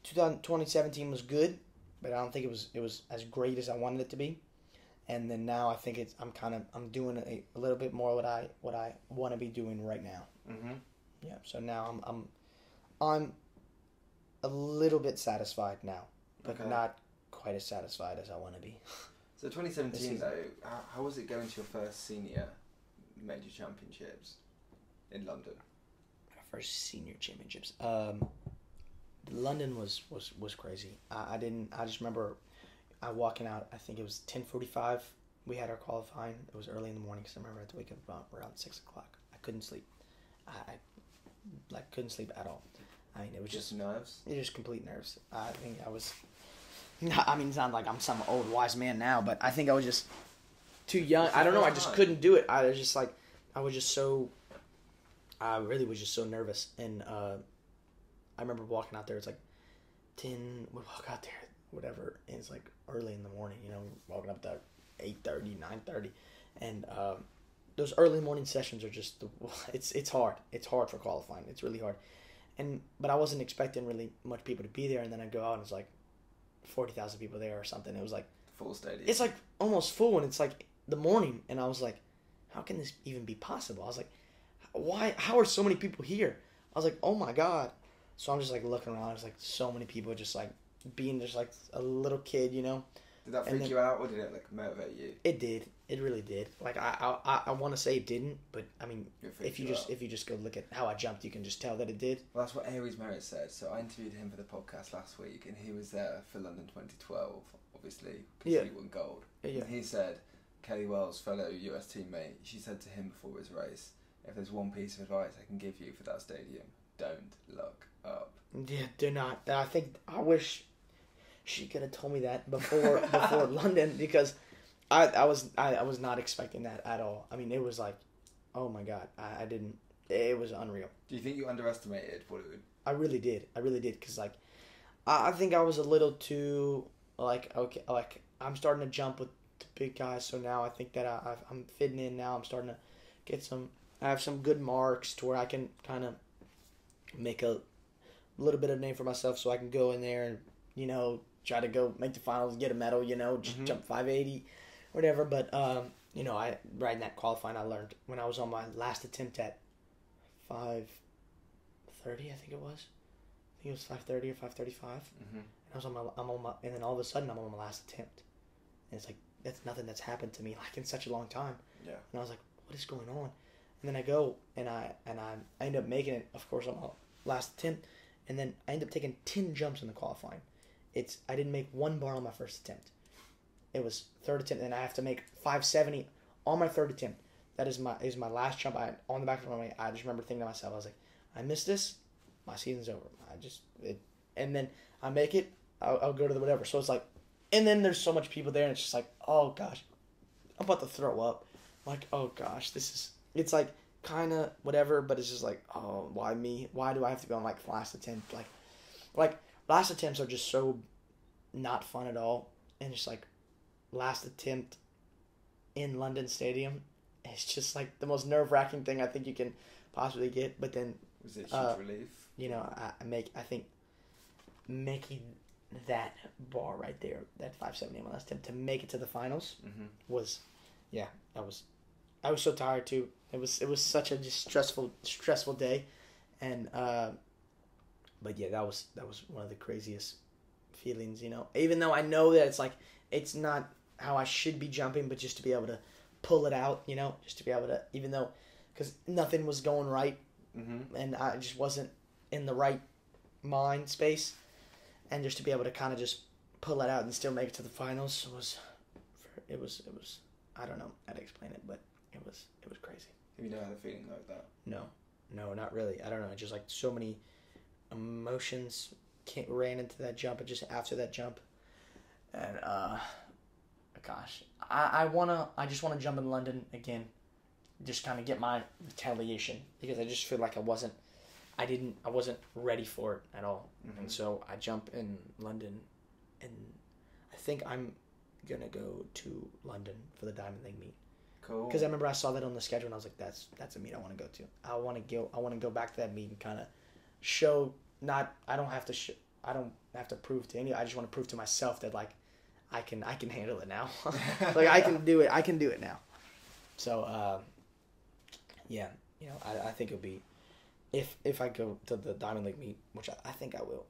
2017 was good, but I don't think it was as great as I wanted it to be. And then now I think I'm doing a little bit more what I want to be doing right now. Mm-hmm. Yeah. So now I'm a little bit satisfied now, but not quite as satisfied as I want to be. So 2017 though, how was it going to your first senior major championships in London? My first senior championships. London was crazy. I just remember walking out. I think it was 10:45. We had our qualifying. It was early in the morning because I remember I had to wake up about around 6 o'clock. I couldn't sleep. I couldn't sleep at all. I mean, it was just nerves. It was just complete nerves. I think I was. I mean, it's not like I'm some old wise man now, but I think I was just too young. I don't know. I just couldn't do it. I was just like, I really was just so nervous. And I remember walking out there. It's like 10. We walk out there, whatever, and it's like early in the morning. Walking up there 8:30, 9:30, and those early morning sessions are just it's hard. It's hard for qualifying. It's really hard. But I wasn't expecting really much people to be there, and then I go out and it's like 40,000 people there or something. It was like full stadium. It's like almost full, and it's like the morning, and I was like, how can this even be possible? I was like, why? How are so many people here? I was like, oh my god. So I'm just like looking around. There's like so many people, just like being just like a little kid, Did that freak you out, or did it like motivate you? It did. It really did. Like I want to say it didn't, but I mean, if you just go look at how I jumped, you can just tell that it did. Well, that's what Aries Merritt said. So I interviewed him for the podcast last week, and he was there for London 2012, obviously, because he won gold. Yeah. And he said, Kelly Wells, fellow US teammate, she said to him before his race, if there's one piece of advice I can give you for that stadium, don't look up. Yeah, do not. I wish she could have told me that before London, because I was not expecting that at all. I mean, it was like, oh my god, I didn't. It was unreal. Do you think you underestimated what it would? I really did, because like, I think I was a little too like, okay, like I'm starting to jump with the big guys, so now I think that I'm fitting in now. I'm starting to get I have some good marks to where I can kind of make a little bit of name for myself, so I can go in there and try to go make the finals and get a medal, just jump 580, whatever. But, I right in that qualifying, I learned when I was on my last attempt at 5:30, I think it was. I think it was 5:30 or 5:35. Mm-hmm. And and then all of a sudden I'm on my last attempt. And it's like, that's nothing that's happened to me like in such a long time. Yeah. And I was like, what is going on? And then I go and I end up making it, of course, on my last attempt. And then I end up taking 10 jumps in the qualifying. I didn't make one bar on my first attempt. It was third attempt, and I have to make 570 on my third attempt. That is my last jump. On the back of my mind, I just remember thinking to myself, I was like, I missed this, my season's over. And then I make it, I'll go to the whatever. So it's like, and then there's so much people there, and it's just like, oh gosh, I'm about to throw up. I'm like, oh gosh, it's like kind of whatever, but it's just like, oh, why me? Why do I have to go on like last attempt? Like last attempts are just so not fun at all, and just like last attempt in London Stadium, it's just like the most nerve-wracking thing I think you can possibly get. But then was it huge relief? I think making that bar right there, that 570 on my last attempt to make it to the finals was, I was so tired too. It was such a just stressful day, and but yeah, that was one of the craziest feelings. Even though I know that it's like it's not how I should be jumping, but just to be able to pull it out, just to be able to, even though, because nothing was going right, and I just wasn't in the right mind space, and just to be able to kind of just pull it out and still make it to the finals was I don't know how to explain it, but it was crazy. Have you never had a feeling like that? No, not really. I don't know. Just like so many emotions ran into that jump, and just after that jump, and gosh, I just wanna jump in London again, just kind of get my retaliation, because I just feel like I wasn't ready for it at all, and so I jump in London, and I think I'm gonna go to London for the Diamond League meet. Cool. Because I remember I saw that on the schedule, and I was like, that's a meet I want to go to. I want to go back to that meet and kind of show I don't have to I don't have to prove to any. I just want to prove to myself that like I can handle it now. Like I can do it now. So yeah, you know, I think it'll be if I go to the Diamond League meet, which I think I will.